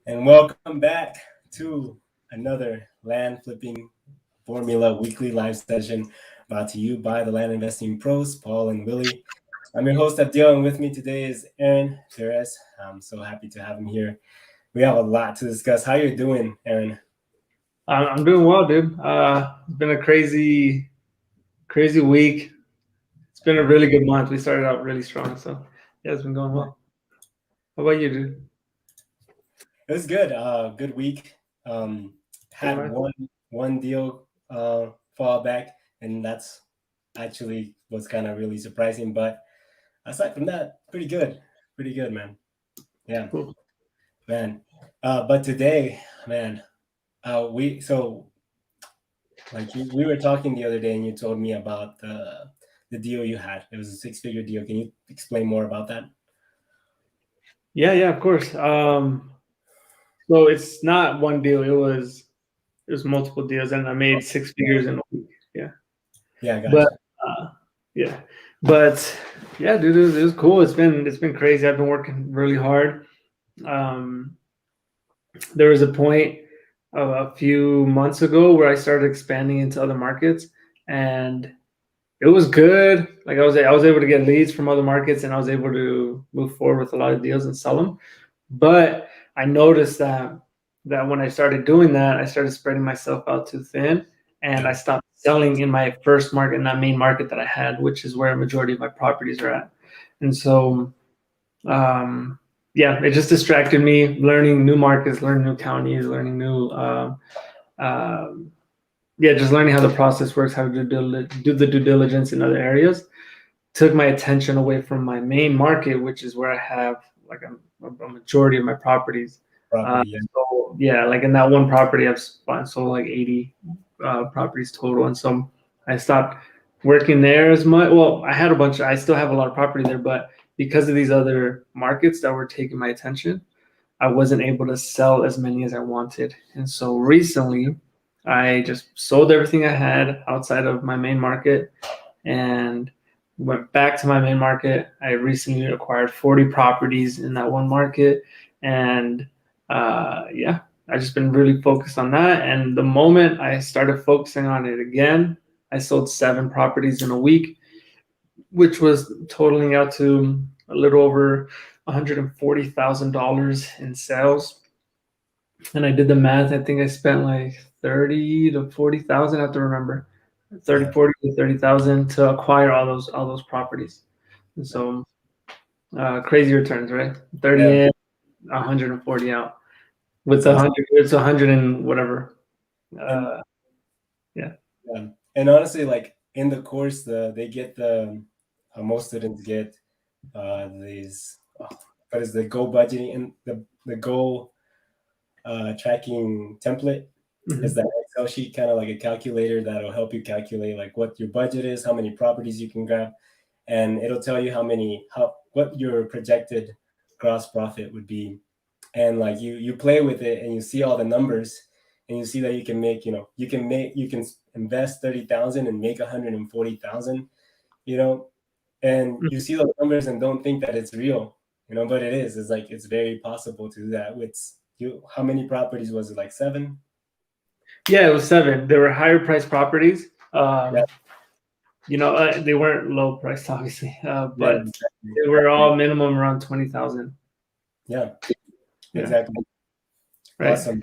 And welcome back to another land flipping formula weekly live session brought to you by the Land Investing Pros, Paul and Willie. I'm your host, Abdiel, and with me today is Aaron Perez. I'm so happy to have him here. We have a lot to discuss. How you doing, Aaron? I'm doing well, dude. It's been a crazy week. It's been a really good month. We started out really strong, so yeah, it's been going well. How about you, dude? It was good. Good week. Had one deal fall back, and that's actually was kind of really surprising. But aside from that, pretty good, man. Yeah, Cool. man. But today, man, we were talking the other day, and you told me about the deal you had. It was a 6-figure deal. Can you explain more about that? Yeah, of course. So it's not one deal. It was multiple deals, and I made 6 figures in a week. Yeah. Yeah, gotcha. But yeah, dude, it was cool. It's been crazy. I've been working really hard. There was a point a few months ago where I started expanding into other markets, and it was good. Like I was able to get leads from other markets, and I was able to move forward with a lot of deals and sell them. But I noticed that when I started doing that, I started spreading myself out too thin, and I stopped selling in my first market, in that main market that I had, which is where a majority of my properties are at. And so, yeah, it just distracted me. Learning new markets, learning new counties, learning new, just learning how the process works, how to do the due diligence in other areas, took my attention away from my main market, which is where I have like a majority of my properties. So yeah, like in that one property, I've sold like 80 properties total, and so I stopped working there as much. Well, I still have a lot of property there, but because of these other markets that were taking my attention, I wasn't able to sell as many as I wanted. And so recently, I just sold everything I had outside of my main market and went back to my main market. I recently acquired 40 properties in that one market, and I've just been really focused on that. And the moment I started focusing on it again, I sold 7 properties in a week, which was totaling out to a little over $140,000 in sales. And I did the math. I think I spent like 30 to 40,000. I have to remember 40 to 30,000 to acquire all those properties. And so crazy returns, right? 30 in, 140 out. With the 100, it's 100 and whatever. Yeah. And honestly, like in the course, they get most students get these. What is the goal budgeting and the goal tracking template? Mm-hmm. Is that Excel sheet kind of like a calculator that'll help you calculate like what your budget is, how many properties you can grab, and it'll tell you what your projected gross profit would be. And like you play with it and you see all the numbers and you see that you can make, you can invest 30,000 and make 140,000, and you see those numbers and don't think that it's real, but it is. It's like, it's very possible to do that with you. How many properties was it? Like 7? Yeah, it was 7. There were higher priced properties. They weren't low priced, obviously, but they were all minimum around 20,000. Yeah, exactly. Right. Awesome.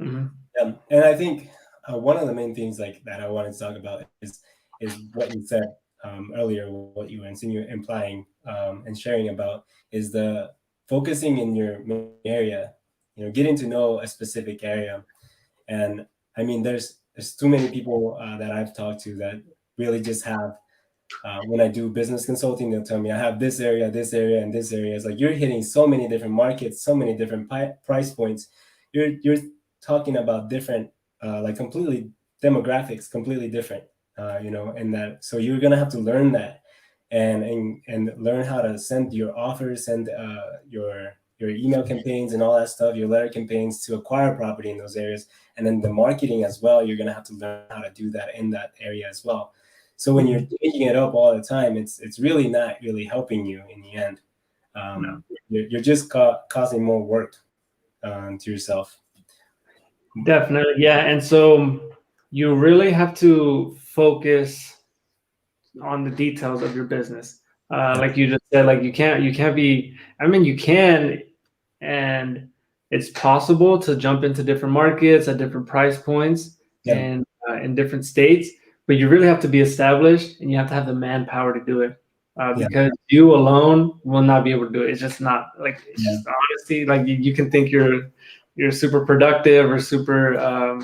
Mm-hmm. Yeah, and I think one of the main things like that I wanted to talk about is what you said earlier, what you were implying and sharing about is the focusing in your area, getting to know a specific area. And I mean, there's too many people that I've talked to that really just have, when I do business consulting, they'll tell me I have this area, and this area. It's like, you're hitting so many different markets, so many different price points. You're talking about different, like completely demographics, completely different, and that, so you're going to have to learn that and learn how to send your offers, send your email campaigns and all that stuff, your letter campaigns to acquire property in those areas. And then the marketing as well, you're going to have to learn how to do that in that area as well. So when you're changing it up all the time, it's really not really helping you in the end. You're just causing more work to yourself. Definitely, yeah. And so you really have to focus on the details of your business. Like you just said, like you can't be. I mean, you can, and it's possible to jump into different markets at different price points Yeah. and in different states. But you really have to be established, and you have to have the manpower to do it. Yeah. Because you alone will not be able to do it. It's just not like it's Yeah. just honesty. Like you can think you're super productive or super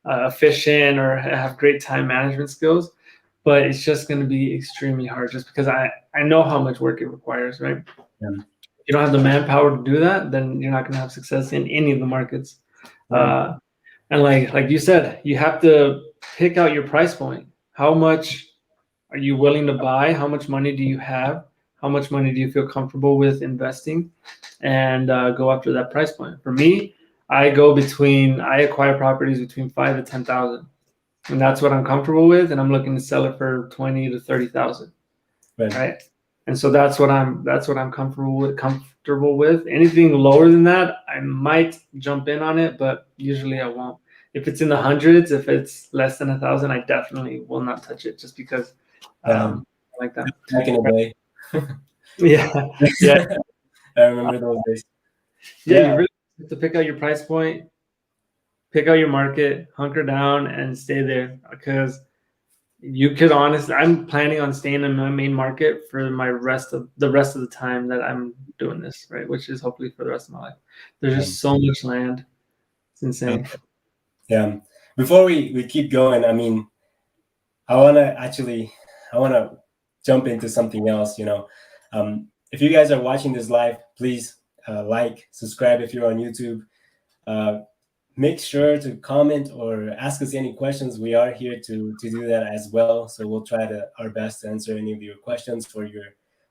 efficient or have great time management skills, but it's just going to be extremely hard just because I know how much work it requires, right? Yeah. If you don't have the manpower to do that, then you're not going to have success in any of the markets. Yeah. And like you said, you have to pick out your price point. How much are you willing to buy? How much money do you have? How much money do you feel comfortable with investing? And go after that price point. For me, I acquire properties between 5 to 10,000, and that's what I'm comfortable with. And I'm looking to sell it for 20 to 30,000, right? And so that's what I'm comfortable with. Anything lower than that, I might jump in on it, but usually I won't. If it's in the hundreds, if it's less than 1,000, I definitely will not touch it, just because like that. Back in the day. Yeah, yeah, I remember those days. yeah. You really have to pick out your price point, pick out your market, hunker down, and stay there. Because you could honestly, I'm planning on staying in my main market for the rest of the time that I'm doing this, right? Which is hopefully for the rest of my life. There's just so much land. It's insane. Yeah. Before we keep going, I mean, I want to jump into something else. If you guys are watching this live, please like, subscribe if you're on YouTube. Make sure to comment or ask us any questions. We are here to do that as well. So we'll try our best to answer any of your questions for your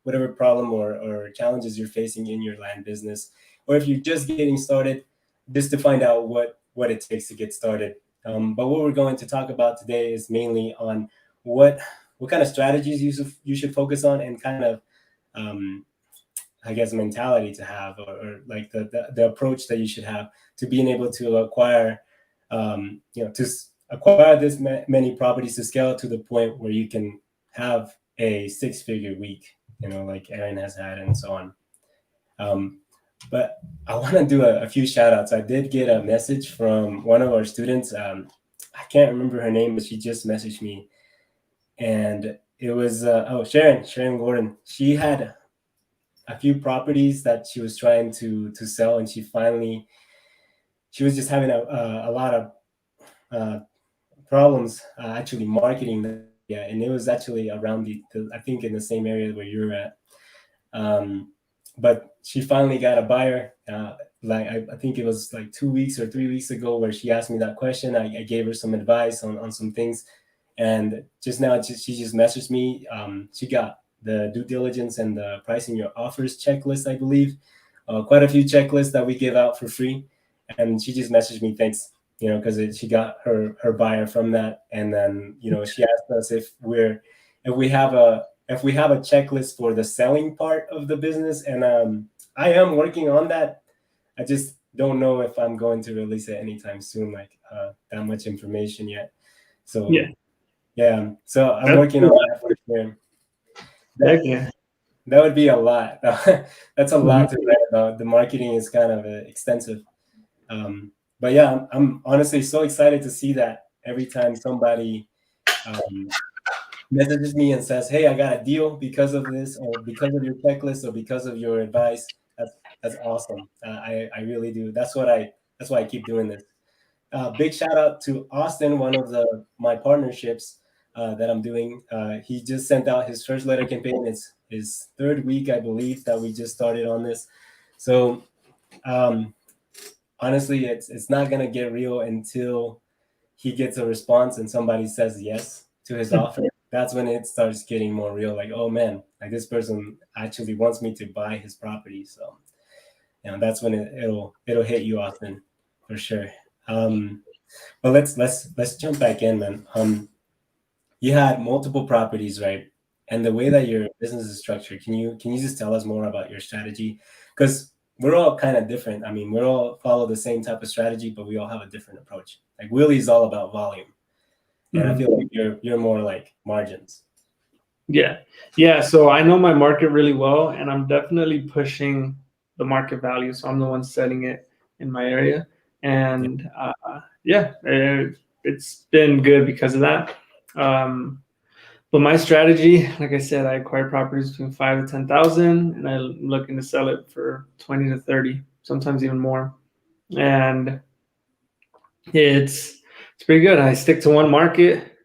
whatever problem or challenges you're facing in your land business, or if you're just getting started, just to find out what it takes to get started. But what we're going to talk about today is mainly on what kind of strategies you should focus on, and kind of I guess mentality to have, or like the approach that you should have to being able to acquire to acquire this many properties, to scale to the point where you can have a 6-figure week, like Aaron has had, and so on. But I want to do a few shout outs. I did get a message from one of our students. I can't remember her name, but she just messaged me, and it was Sharon Gordon. She had a few properties that she was trying to sell, and she was just having a lot of problems actually marketing them. Yeah, and it was actually around I think in the same area where you're at. But she finally got a buyer. I think it was like 2 weeks or 3 weeks ago, where she asked me that question. I gave her some advice on some things, and just now she just messaged me. She got the due diligence and the pricing your offers checklist, I believe. Quite a few checklists that we give out for free, and she just messaged me, thanks, because she got her buyer from that. And then she asked us if we have a checklist for the selling part of the business, and I am working on that. I just don't know if I'm going to release it anytime soon, like that much information yet. So yeah, so I'm working on that for sure. That would be a lot. That's a lot to write about. The marketing is kind of extensive. But yeah, I'm honestly so excited to see that every time somebody messages me and says, "Hey, I got a deal because of this, or because of your checklist, or because of your advice." That's awesome. I really do. That's why I keep doing this. Big shout out to Austin, one of my partnerships that I'm doing. He just sent out his first letter campaign. It's his 3rd week, I believe, that we just started on this. So honestly, it's not gonna get real until he gets a response and somebody says yes to his offer. That's when it starts getting more real. Like, oh man, like this person actually wants me to buy his property. So that's when it'll hit you, Austin, for sure. But let's jump back in, man. You had multiple properties, right? And the way that your business is structured, can you just tell us more about your strategy? Because we're all kind of different. I mean, we all follow the same type of strategy, but we all have a different approach. Like Willie's all about volume, and I feel like you're more like margins. Yeah. So I know my market really well, and I'm definitely pushing the market value. So I'm the one setting it in my area, and it's been good because of that. But my strategy, like I said, I acquire properties between 5 to 10,000, and I'm looking to sell it for 20 to 30, sometimes even more. And it's pretty good. I stick to one market,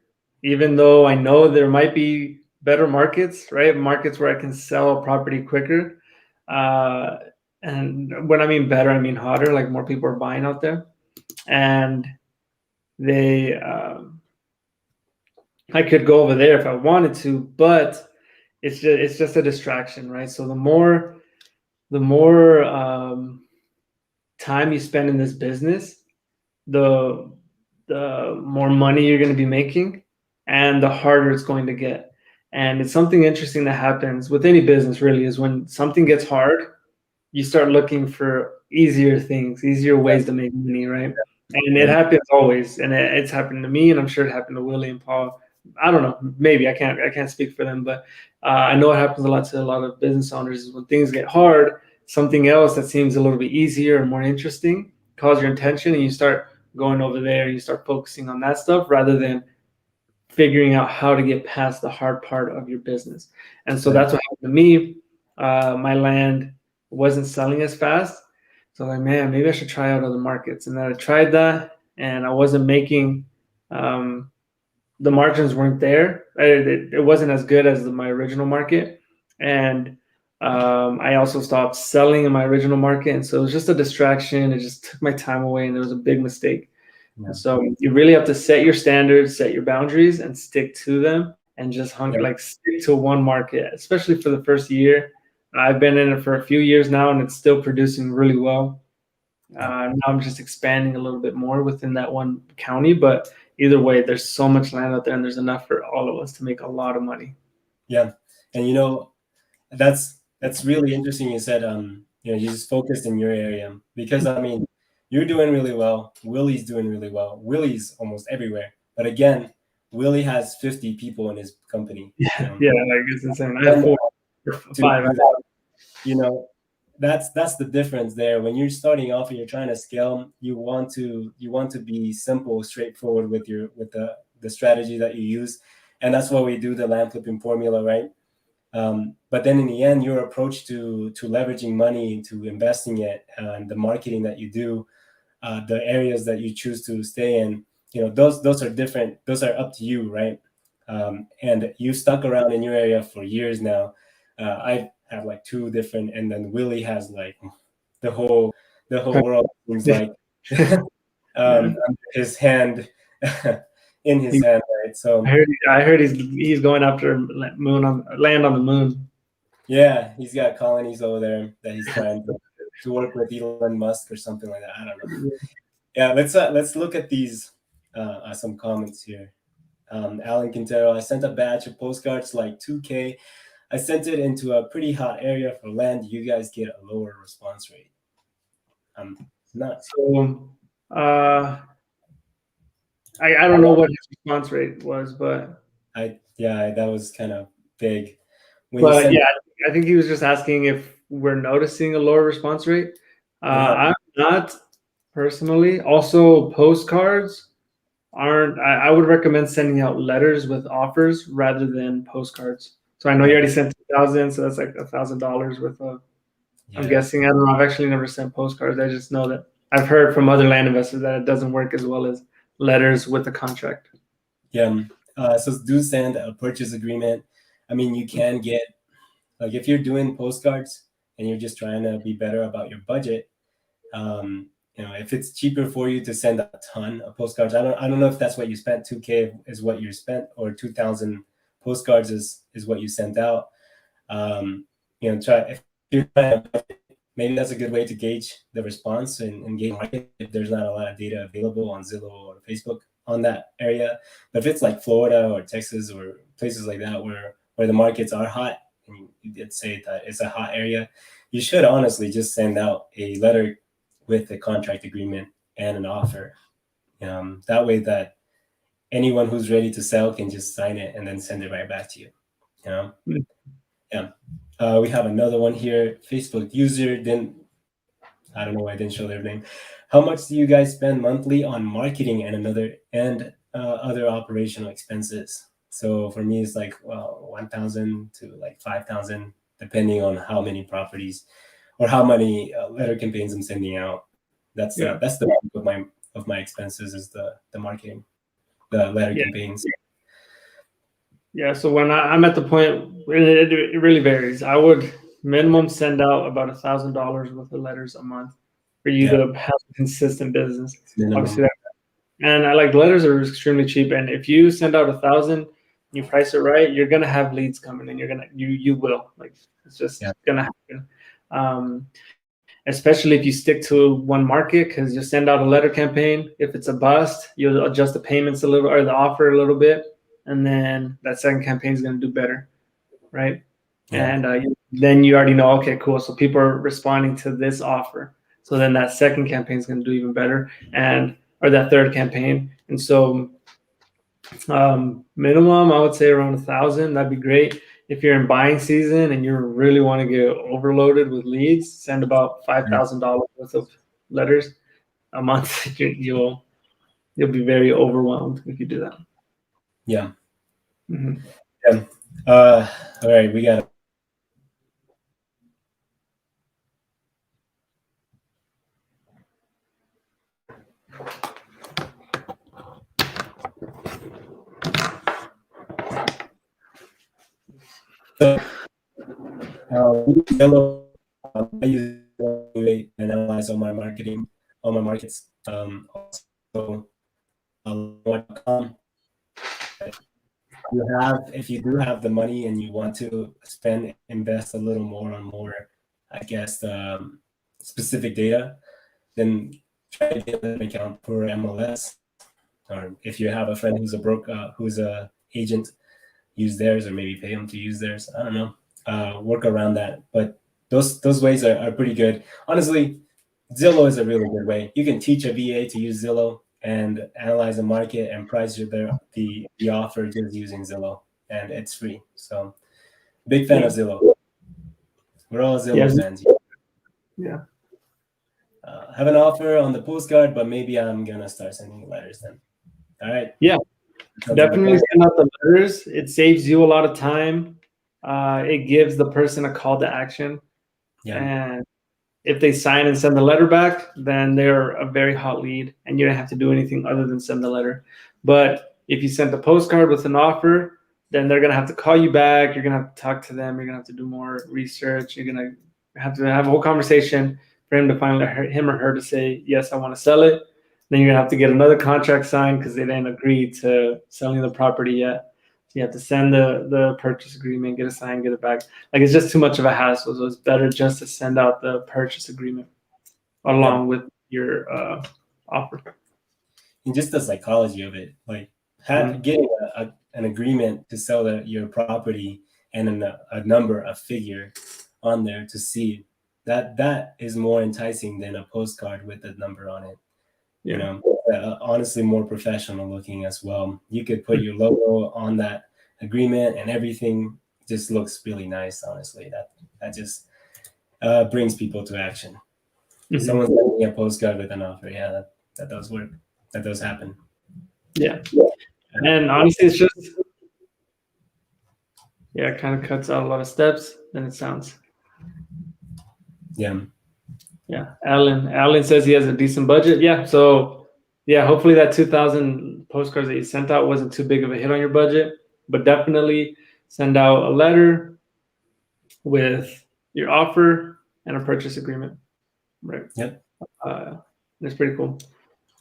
even though I know there might be better markets, right? Markets where I can sell a property quicker. And when I mean better, I mean hotter, like more people are buying out there. And they, I could go over there if I wanted to, but it's just a distraction, right? So the more time you spend in this business, the more money you're going to be making, and the harder it's going to get. And it's something interesting that happens with any business, really, is when something gets hard, you start looking for easier things, easier ways to make money, right? And it happens always, and it's happened to me, and I'm sure it happened to Willie and Paul. I don't know, maybe I can't speak for them, but I know it happens a lot to a lot of business owners. Is when things get hard, something else that seems a little bit easier and more interesting calls your attention, and you start going over there, and you start focusing on that stuff rather than figuring out how to get past the hard part of your business. And so that's what happened to me. My land wasn't selling as fast. So I'm like, man, maybe I should try out other markets. And then I tried that, and I wasn't making, the margins weren't there. It wasn't as good as my original market. And I also stopped selling in my original market. And so it was just a distraction. It just took my time away, and it was a big mistake. Yeah. And so you really have to set your standards, set your boundaries, and stick to them, and just stick to one market, especially for the first year. I've been in it for a few years now, and it's still producing really well. Now I'm just expanding a little bit more within that one county, but either way, there's so much land out there, and there's enough for all of us to make a lot of money. Yeah, and that's really interesting. You said you just focused in your area, because I mean, you're doing really well. Willie's doing really well. Willie's almost everywhere. But again, Willie has 50 people in his company. Yeah, like it's insane. I have 4 or 5. That's the difference there. When you're starting off and you're trying to scale, you want to be simple, straightforward with the strategy that you use, and that's why we do the land flipping formula, right? But then in the end, your approach to leveraging money, to investing it, and the marketing that you do, the areas that you choose to stay in, those are different. Those are up to you, right? And you stuck around in your area for years now. I have like 2 different, and then Willie has like the whole world seems like under his hand, in his hand, right? So I heard he's going after land on the moon. Yeah, he's got colonies over there that he's trying to work with Elon Musk or something like that. I don't know. Yeah, let's look at these some comments here. Alan Quintero, I sent a batch of postcards like 2K. I sent it into a pretty hot area for land. You guys get a lower response rate. Not so. I don't know what his response rate was, but that was kind of big. I think he was just asking if we're noticing a lower response rate. I'm not personally. Also, postcards aren't. I would recommend sending out letters with offers rather than postcards. So I know you already sent 2,000, so that's like $1,000 worth of. I'm guessing. I don't know. I've actually never sent postcards. I just know that I've heard from other land investors that it doesn't work as well as letters with a contract. Yeah. So do send a purchase agreement. I mean, you can get, like, if you're doing postcards and you're just trying to be better about your budget, if it's cheaper for you to send a ton of postcards, I don't know if that's what you spent. 2K is what you spent, or 2,000 postcards is what you sent out. If you're trying to, maybe that's a good way to gauge the response and gauge market if there's not a lot of data available on Zillow or Facebook on that area. But if it's like Florida or Texas or places like that where the markets are hot, and you did say that it's a hot area, you should honestly just send out a letter with a contract agreement and an offer. That way that anyone who's ready to sell can just sign it and then send it right back to you. Yeah. We have another one here. Facebook user I don't know why I didn't show their name. How much do you guys spend monthly on marketing and other operational expenses? So for me, it's like 1,000 to like 5,000, depending on how many properties or how many letter campaigns I'm sending out. That's the bulk of my expenses is the marketing, the letter campaigns. Yeah. So when I'm at the point, it really varies. I would minimum send out about $1,000 worth of letters a month for you to have a consistent business. Minimum. Obviously, and I like letters are extremely cheap. And if you send out 1,000, you price it right, you're gonna have leads coming, and you will, like, it's just gonna happen. Especially if you stick to one market, because you send out a letter campaign. If it's a bust, you'll adjust the payments a little or the offer a little bit, and then that second campaign is going to do better, right? Yeah. And then you already know, okay, cool. So people are responding to this offer. So then that second campaign is going to do even better, or that third campaign. And so minimum, I would say around 1,000. That'd be great. If you're in buying season and you really want to get overloaded with leads, send about $5,000 worth of letters a month. You'll be very overwhelmed if you do that. Yeah. Mm-hmm. Yeah. All right, we got. So, I use it and analyze all my markets. Also, if you do have the money and you want to invest a little more on I guess, specific data, then try to get an account for MLS. Or if you have a friend who's a agent, use theirs, or maybe pay them to use theirs. I don't know. Work around that, but those ways are pretty good. Honestly, Zillow is a really good way. You can teach a VA to use Zillow and analyze the market and price the offer just using Zillow, and it's free. So, big fan of Zillow. We're all Zillow fans. Yeah. Have an offer on the postcard, but maybe I'm gonna start sending letters then. All right. Yeah. Definitely send out the letters. It saves you a lot of time. It gives the person a call to action. Yeah. And if they sign and send the letter back, then they're a very hot lead, and you don't have to do anything other than send the letter. But if you send a postcard with an offer, then they're gonna have to call you back. You're gonna have to talk to them. You're gonna have to do more research. You're gonna have to have a whole conversation for him to finally him or her to say, yes, I want to sell it. Then you're gonna have to get another contract signed because they didn't agree to selling the property yet. So you have to send the purchase agreement, get it signed, get it back. Like, it's just too much of a hassle. So it's better just to send out the purchase agreement along with your offer. And just the psychology of it, like getting an agreement to sell your property and a figure on there to see that is more enticing than a postcard with a number on it. Yeah. Honestly, more professional looking as well. You could put your logo on that agreement, and everything just looks really nice. Honestly, that just brings people to action. Mm-hmm. Someone's sending a postcard with an offer. Yeah, that does work. That does happen. Yeah. And honestly, it's just it kind of cuts out a lot of steps than it sounds. Yeah. Yeah. Alan says he has a decent budget. Yeah. So hopefully that 2,000 postcards that you sent out wasn't too big of a hit on your budget, but definitely send out a letter with your offer and a purchase agreement. Right. Yep. It's pretty cool.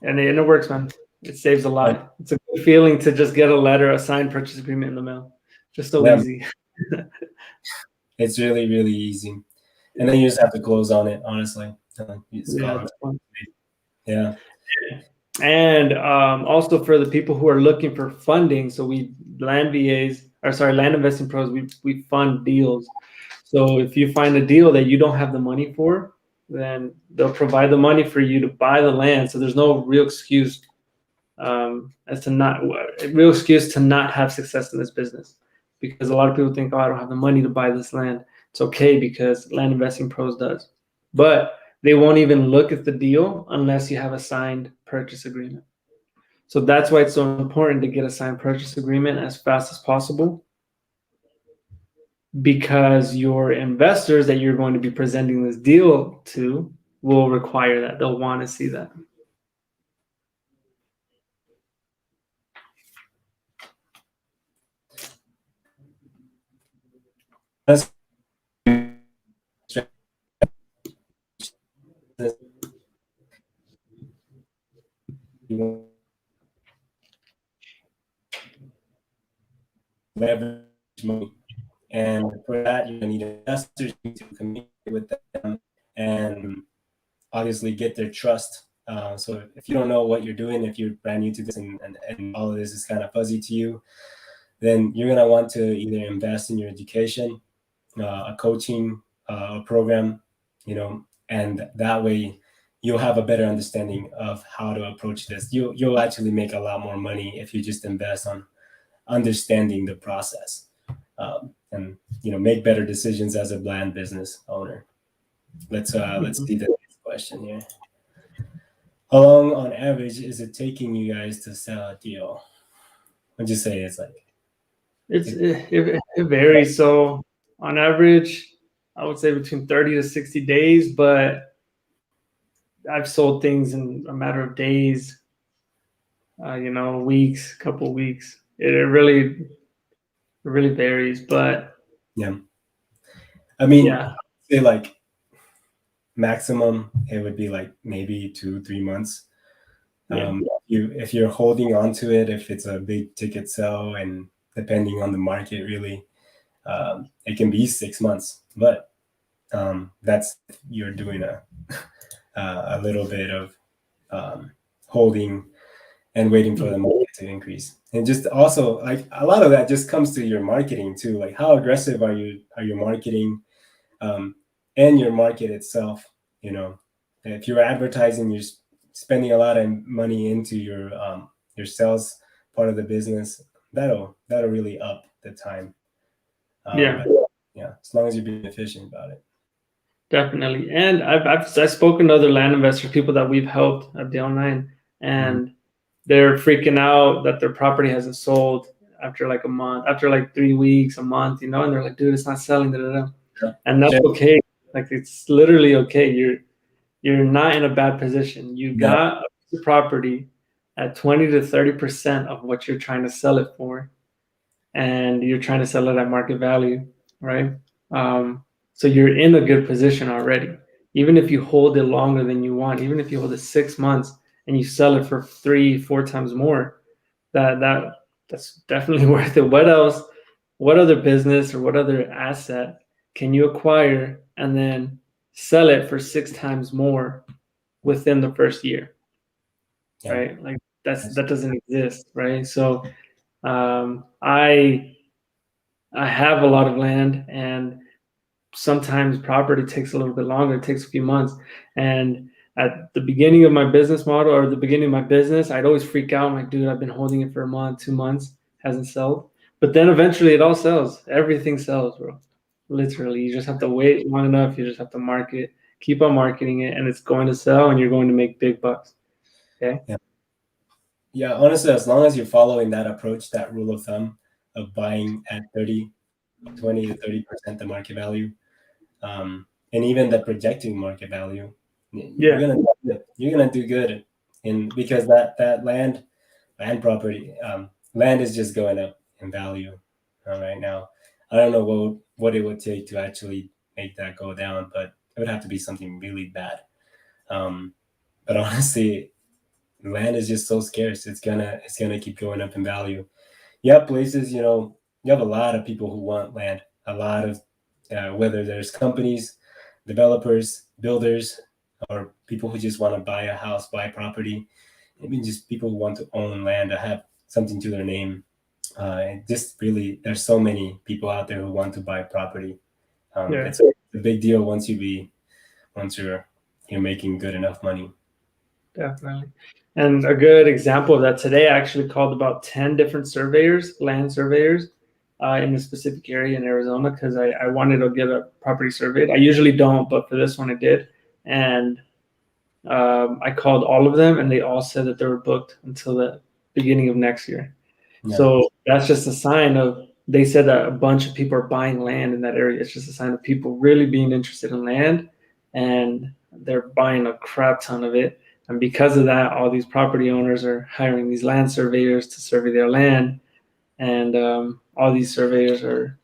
And it works, man. It saves a lot. It's a good feeling to just get a signed purchase agreement in the mail. Just so easy. It's really, really easy. And then you just have to close on it, honestly. Yeah. And also for the people who are looking for funding, so land VAs Land Investing Pros, we fund deals. So if you find a deal that you don't have the money for, then they'll provide the money for you to buy the land. So there's no real excuse to not have success in this business, because a lot of people think, oh, I don't have the money to buy this land. It's okay, because Land Investing Pros does, but they won't even look at the deal unless you have a signed purchase agreement. So that's why it's so important to get a signed purchase agreement as fast as possible, because your investors that you're going to be presenting this deal to will require that. They'll want to see that. That's leverage money, and for that you need investors to communicate with them and obviously get their trust. So if you don't know what you're doing, if you're brand new to this and all of this is kind of fuzzy to you, then you're going to want to either invest in your education, a coaching, a program, and that way you'll have a better understanding of how to approach this. You'll actually make a lot more money if you just invest on understanding the process, and make better decisions as a land business owner. Let's see the next question here. How long on average is it taking you guys to sell a deal? What'd you say it's like? It varies. So on average, I would say between 30 to 60 days, but I've sold things in a matter of days, weeks, couple weeks. It really varies, but yeah. I mean, say like maximum, it would be like maybe 2-3 months. Yeah. If you're holding on to it, if it's a big ticket sell, and depending on the market, really, it can be 6 months. But that's you're doing a little bit of holding and waiting for the market to increase. And just also, like, a lot of that just comes to your marketing too. Like, how aggressive are you marketing, and your market itself? If you're advertising, you're spending a lot of money into your sales part of the business, that'll really up the time. As long as you're being efficient about it. Definitely. And I've spoken to other land investors, people that we've helped at Dale 9, and they're freaking out that their property hasn't sold after like a month, after like 3 weeks, a month, and they're like, dude, it's not selling. And that's okay. Like, it's literally okay. You're not in a bad position. You got a piece of property at 20 to 30% of what you're trying to sell it for, and you're trying to sell it at market value, right? So you're in a good position already. Even if you hold it longer than you want, even if you hold it 6 months and you sell it for 3-4 times more, that's definitely worth it. What else? What other business or what other asset can you acquire and then sell it for 6 times more within the first year? Right? Like, that doesn't exist, right? So I have a lot of land, and sometimes property takes a little bit longer. It takes a few months. And at the beginning of my business model, or the beginning of my business, I'd always freak out. I'm like, dude, I've been holding it for a month, 2 months, hasn't sold. But then eventually it all sells. Everything sells, bro. Literally, you just have to wait long enough. You just have to keep on marketing it, and it's going to sell, and you're going to make big bucks. Okay. Yeah. Honestly, as long as you're following that approach, that rule of thumb of buying at 20 to 30% the market value, and even the projecting market value, you're gonna do good. And because that land property, land is just going up in value right now. I don't know what it would take to actually make that go down, but it would have to be something really bad. But honestly, land is just so scarce. It's gonna keep going up in value. You have places, you have a lot of people who want land. A lot of whether there's companies, developers, builders, or people who just want to buy a house, buy property. I mean, just people who want to own land, to have something to their name. just really, there's so many people out there who want to buy property. Yeah. It's a big deal once you're making good enough money. Definitely. And a good example of that today, I actually called about 10 different surveyors, land surveyors, in a specific area in Arizona because I wanted to get a property surveyed. I usually don't, but for this one I did. And I called all of them and they all said that they were booked until the beginning of next year. Yeah. So that's just a sign of, they said that a bunch of people are buying land in that area. It's just a sign of people really being interested in land and they're buying a crap ton of it. And because of that, all these property owners are hiring these land surveyors to survey their land. And all these surveyors are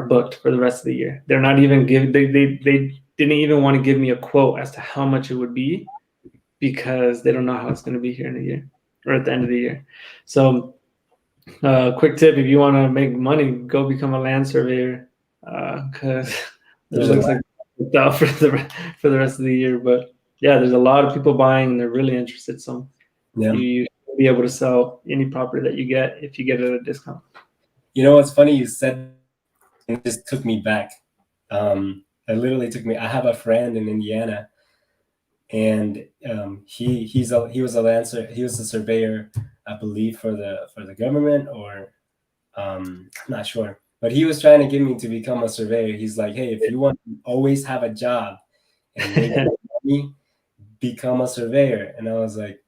booked for the rest of the year. They're not even giving, they didn't even want to give me a quote as to how much it would be because they don't know how it's going to be here in a year or at the end of the year. So quick tip: if you want to make money, go become a land surveyor because it looks like it's out for the rest of the year. But yeah, there's a lot of people buying, and they're really interested. So you should be able to sell any property that you get if you get it at a discount. You know what's funny? You said it just took me back. It literally took me. I have a friend in Indiana, and he was a surveyor, I believe, for the government, or I'm not sure, but he was trying to get me to become a surveyor. He's like, hey, if you want to always have a job and make money, become a surveyor. And I was like,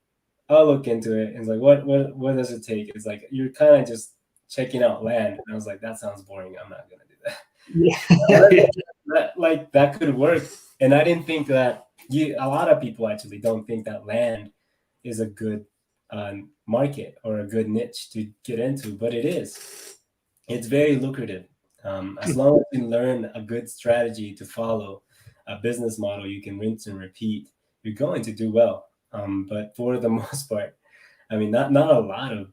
I'll look into it. And it's like, what does it take? It's like, you're kind of just checking out land. And I was like, that sounds boring. I'm not gonna do that. Yeah. Like that could work. And I didn't think that a lot of people actually don't think that land is a good market or a good niche to get into, but it is. It's very lucrative. As long as you learn a good strategy to follow, a business model you can rinse and repeat, you're going to do well. But for the most part, I mean, not a lot of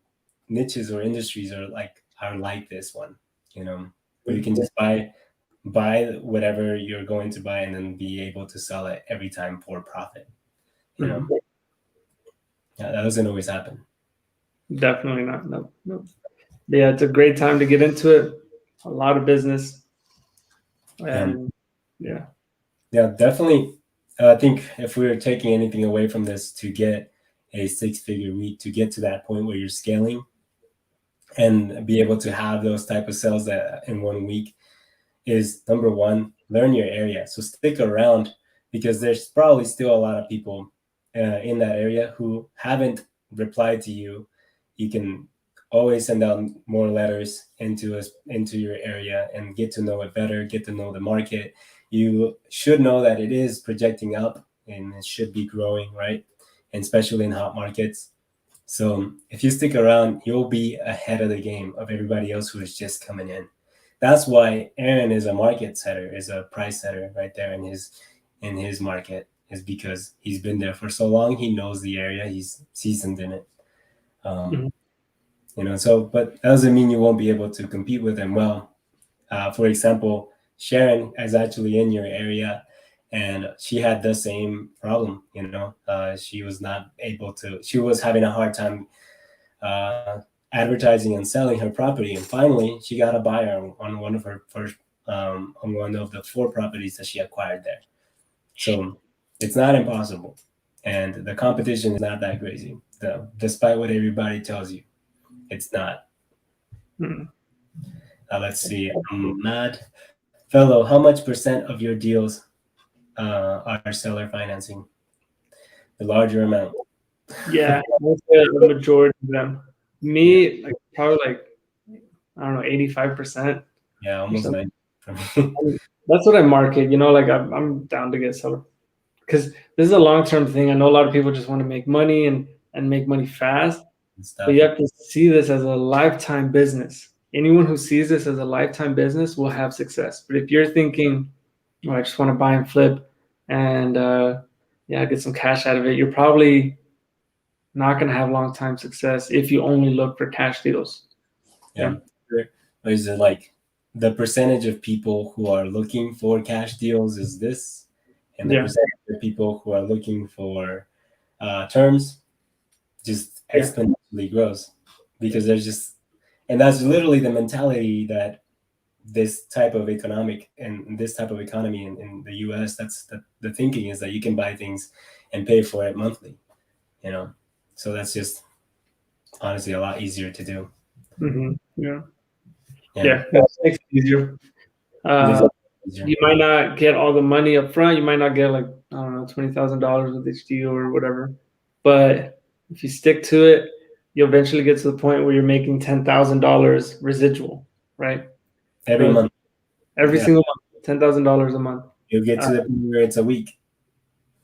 niches or industries are like this one, where you can just buy whatever you're going to buy and then be able to sell it every time for profit. Yeah, that doesn't always happen. Definitely not. No. Yeah, it's a great time to get into it. A lot of business. And yeah, definitely. I think if we were taking anything away from this, to get a 6-figure week, to get to that point where you're scaling and be able to have those type of sales that in 1 week, is number one, learn your area. So stick around, because there's probably still a lot of people in that area who haven't replied to you. You can always send out more letters into your area and get to know it better, get to know the market. You should know that it is projecting up and it should be growing, right? And especially in hot markets. So if you stick around, you'll be ahead of the game of everybody else who is just coming in. That's why Aaron is a market setter, is a price setter right there in his market, is because he's been there for so long. He knows the area. He's seasoned in it. So, but that doesn't mean you won't be able to compete with him. Well, for example, Sharon is actually in your area, and she had the same problem. She was not able to. She was having a hard time advertising and selling her property, and finally she got a buyer on one of her first on one of the 4 properties that she acquired there. So it's not impossible, and the competition is not that crazy, despite what everybody tells you. It's not. Let's see. Matt Fellow, how much % of your deals are seller financing? The larger amount. Yeah, the majority of them. Me, probably I don't know, 85%. Yeah, almost 90 for me. That's what I market. I'm down to get seller because this is a long-term thing. I know a lot of people just want to make money and make money fast, but you have to see this as a lifetime business. Anyone who sees this as a lifetime business will have success. But if you're thinking, oh, I just want to buy and flip and get some cash out of it, you're probably not going to have long-time success if you only look for cash deals. Yeah. Is it like the percentage of people who are looking for cash deals is this, and the percentage of people who are looking for terms just exponentially grows, because there's just And that's literally the mentality that this type of economy in the US, that's the thinking is that you can buy things and pay for it monthly, so that's just honestly a lot easier to do. Yeah, that makes it easier. You might not get all the money up front. You might not get like, I don't know, $20,000 with HDO or whatever, but if you stick to it, you'll eventually get to the point where you're making $10,000 residual, right? Every month. Every single month, $10,000 a month. You'll get to the point where it's a week.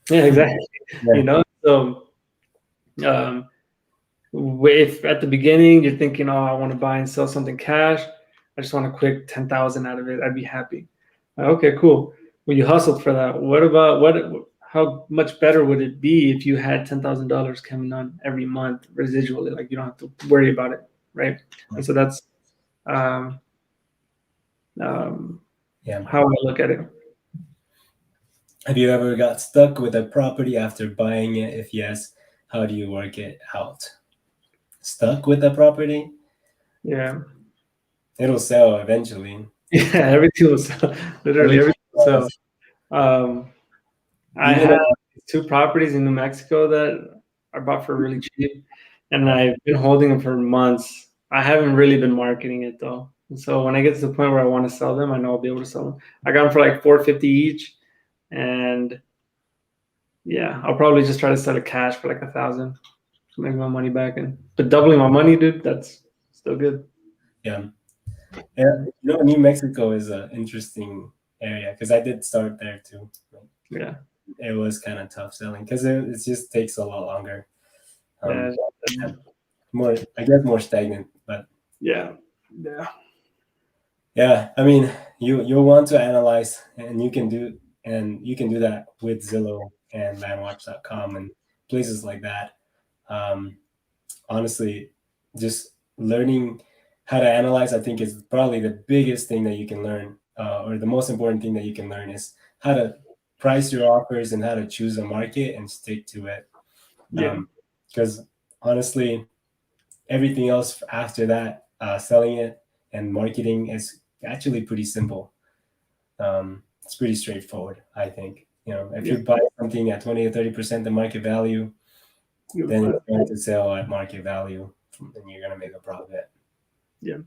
Yeah, exactly. So if at the beginning you're thinking, oh, I want to buy and sell something cash, I just want a quick 10,000 out of it, I'd be happy. Okay, cool. Well, you hustled for that. What about how much better would it be if you had $10,000 coming on every month residually? Like, you don't have to worry about it, right? And so that's how I look at it. Have you ever got stuck with a property after buying it? If yes, how do you work it out? Stuck with a property? Yeah. It'll sell eventually. Yeah, everything will sell. Literally everything will sell. I have 2 properties in New Mexico that I bought for really cheap, and I've been holding them for months. I haven't really been marketing it though. And so when I get to the point where I want to sell them, I know I'll be able to sell them. I got them for like $450 each, and yeah, I'll probably just try to sell it cash for like $1,000 to make my money back. But doubling my money, dude, that's still good. Yeah. New Mexico is an interesting area because I did start there too. Yeah. It was kind of tough selling because it just takes a lot longer. More stagnant, but yeah. I mean, you'll want to analyze, and you can do that with Zillow and landwatch.com and places like that. Honestly, just learning how to analyze, I think, is probably the biggest thing that you can learn, or the most important thing that you can learn is how to price your offers and how to choose a market and stick to it. Because honestly, everything else after that, selling it and marketing, is actually pretty simple. It's pretty straightforward, I think. If you buy something at 20 or 30% the market value, then it's going to sell at market value, and you're going to make a profit. Yeah.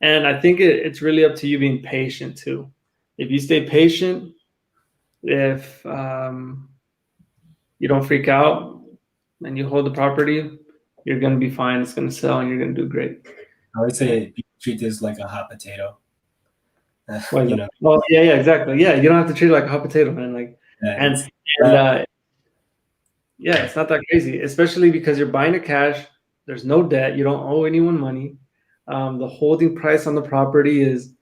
And I think it's really up to you being patient too. If you stay patient, if you don't freak out and you hold the property, you're going to be fine. It's going to sell and you're going to do great. I would say people treat this like a hot potato. Oh, yeah, exactly. Yeah, you don't have to treat it like a hot potato, man. Like, it's not that crazy, especially because you're buying it cash. There's no debt. You don't owe anyone money. The holding price on the property is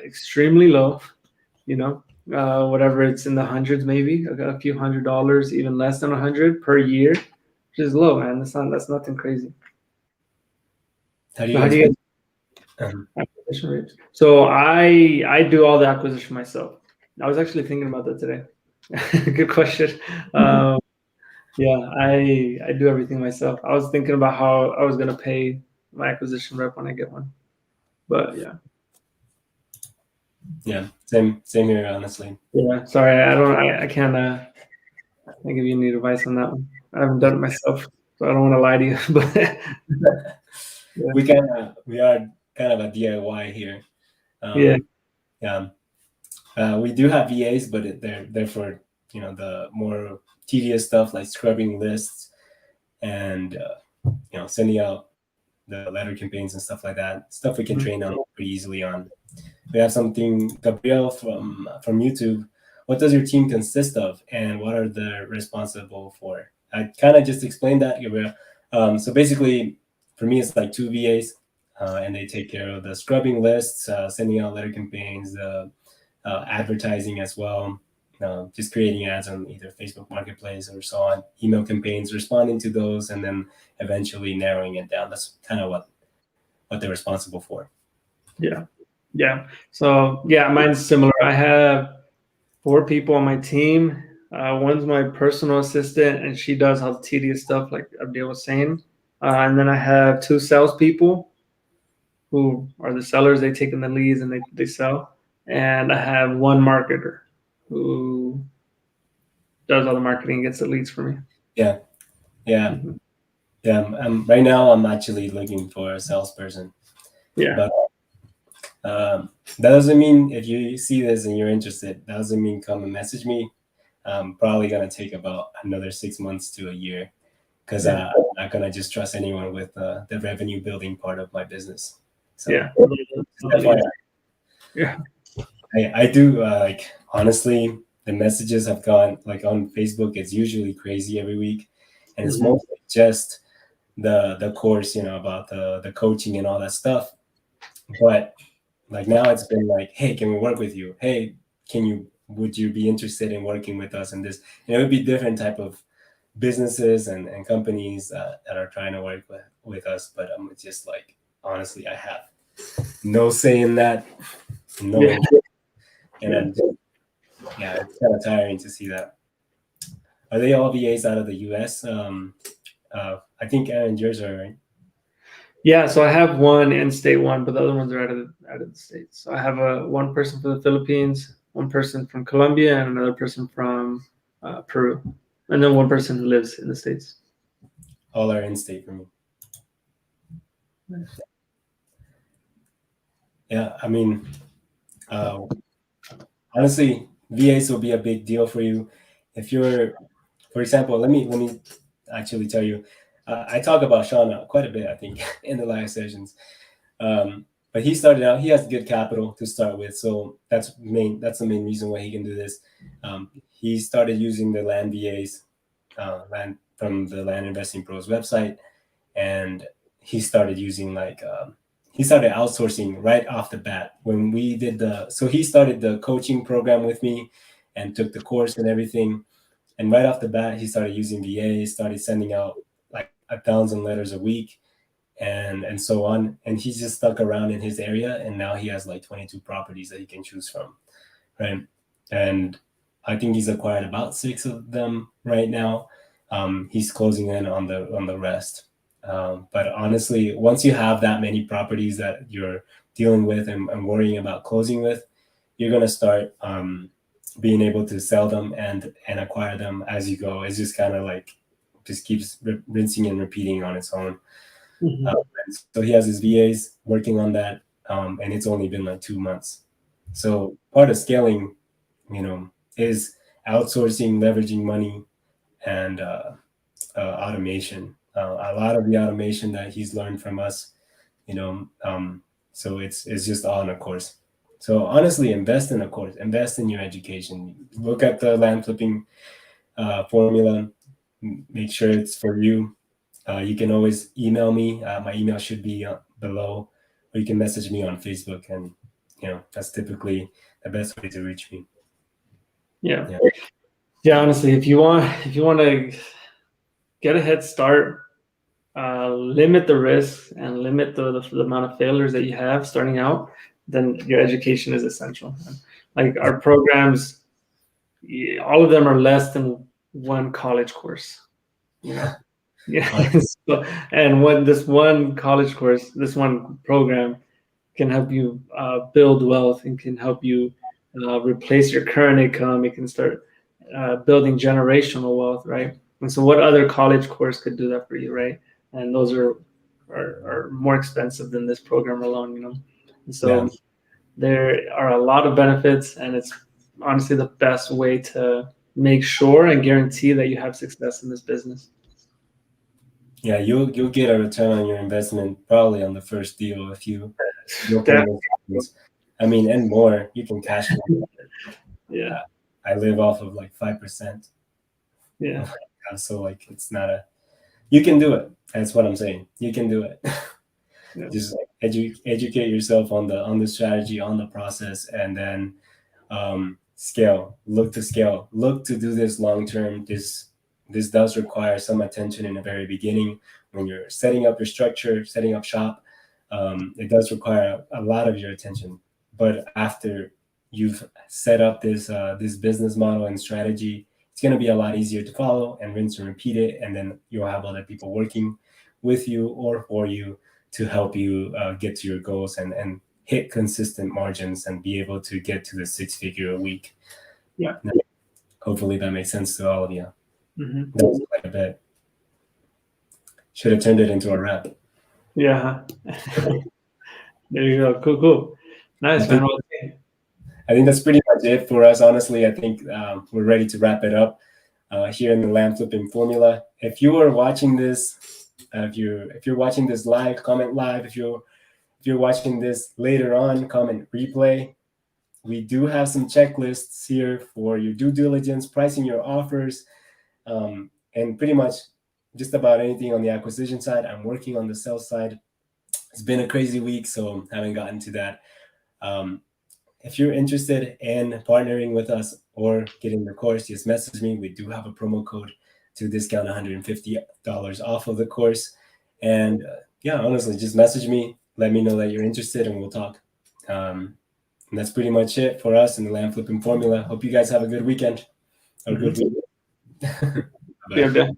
extremely low. Whatever, it's in the hundreds, maybe a few $100s, even less than 100 per year, which is low, man. That's nothing crazy. How do you get acquisition rates? So I do all the acquisition myself. I was actually thinking about that today. Good question. Yeah, I do everything myself. I was thinking about how I was gonna pay my acquisition rep when I get one, but same here, honestly. Yeah, sorry, I can't give you any advice on that one. I haven't done it myself, so I don't want to lie to you. But we are kind of a DIY here. We do have VAs, but they're for the more tedious stuff like scrubbing lists and sending out the letter campaigns and stuff like that. Stuff we can train on pretty easily on. We have something, Gabriel from YouTube. What does your team consist of, and what are they responsible for? I kind of just explained that, Gabriel. So basically, for me, it's like 2 VAs, and they take care of the scrubbing lists, sending out letter campaigns, advertising as well, just creating ads on either Facebook Marketplace or so on, email campaigns, responding to those, and then eventually narrowing it down. That's kind of what they're responsible for. Yeah. So mine's similar. I have 4 people on my team. One's my personal assistant, and she does all the tedious stuff, like Abdul was saying. And then I have 2 salespeople. who are the sellers. They take in the leads and they sell. And I have one marketer who does all the marketing and gets the leads for me. Yeah. Mm-hmm. Right now I'm actually looking for a salesperson. Yeah. But that doesn't mean if you see this and you're interested, that doesn't mean come and message me. I'm probably gonna take about another 6 months to a year, because I'm not gonna just trust anyone with the revenue building part of my business. So Yeah. Yeah. I do like, honestly, the messages have gone like on Facebook. It's usually crazy every week, and it's mostly just the course, about the coaching and all that stuff. But like now it's been like, hey, can we work with you? Hey, would you be interested in working with us in this? And it would be different type of businesses and companies that are trying to work with us. But it's just like, honestly, I have no say in that. No. Yeah. And I'm just, it's kind of tiring to see that. Are they all VAs out of the US? I think Aaron, yours are, right? Yeah, so I have one in-state one, but the other ones are out of the states. So I have one person from the Philippines, one person from Colombia, and another person from Peru, and then one person who lives in the states. All are in-state for me. Nice. Yeah, I mean, honestly, VAs will be a big deal for you if you're, for example, let me actually tell you. I talk about Sean quite a bit, I think, in the live sessions. But he started out, he has good capital to start with, so that's the main reason why he can do this. He started using the land VAs, land from the Land Investing Pros website, and he started using he started outsourcing right off the bat when we did so he started the coaching program with me and took the course and everything. And right off the bat, he started using VAs, started sending out like 1,000 letters a week and so on. And he's just stuck around in his area. And now he has like 22 properties that he can choose from. Right. And I think he's acquired about 6 of them right now. He's closing in on the rest. But honestly, once you have that many properties that you're dealing with and worrying about closing with, you're going to start being able to sell them and acquire them as you go. It's just kind of like just keeps rinsing and repeating on its own. So he has his VAs working on that, and it's only been like 2 months. So part of scaling, is outsourcing, leveraging money, and automation. A lot of the automation that he's learned from us, so it's just all in a course. So honestly, invest in a course, invest in your education. Look at the land flipping formula, make sure it's for you. You can always email me. My email should be below, or you can message me on Facebook, and that's typically the best way to reach me. Yeah. Honestly, if you want to get a head start, limit the risks and limit the amount of failures that you have starting out, then your education is essential. Like our programs, all of them are less than one college course. Yeah. So, and when this one college course, this one program can help you build wealth and can help you replace your current income. It can start building generational wealth, right? And so what other college course could do that for you, right? And those are more expensive than this program alone, And so there are a lot of benefits, and it's honestly the best way to make sure and guarantee that you have success in this business. Yeah, you'll get a return on your investment probably on the first deal if you I mean, and more. You can cash flow. Yeah. I live off of like 5%. Yeah. So like it's not you can do it. That's what I'm saying. You can do it. Just like educate yourself on the strategy, on the process, and then scale. Look to scale. Look to do this long term. This does require some attention in the very beginning when you're setting up your structure, setting up shop. It does require a lot of your attention. But after you've set up this business model and strategy, it's going to be a lot easier to follow and rinse and repeat it. And then you'll have other people working with you or for you to help you get to your goals and hit consistent margins and be able to get to the 6-figure a week. Yeah. Hopefully that makes sense to all of you. Mm-hmm. That was quite a bit. Should have turned it into a rap. Yeah. There you go. Cool. Nice, man. I think that's pretty much it for us. Honestly, I think we're ready to wrap it up here in the Lamp Flipping Formula. If you are watching this, if you're watching this live, comment live. If you're watching this later on, comment replay. We do have some checklists here for your due diligence, pricing your offers, and pretty much just about anything on the acquisition side. I'm working on the sales side. It's been a crazy week, so haven't gotten to that. If you're interested in partnering with us or getting the course, just message me. We do have a promo code to discount $150 off of the course. And honestly, just message me. Let me know that you're interested, and we'll talk. And that's pretty much it for us in the Lamp Flipping Formula. Hope you guys have a good weekend or good week. Yeah.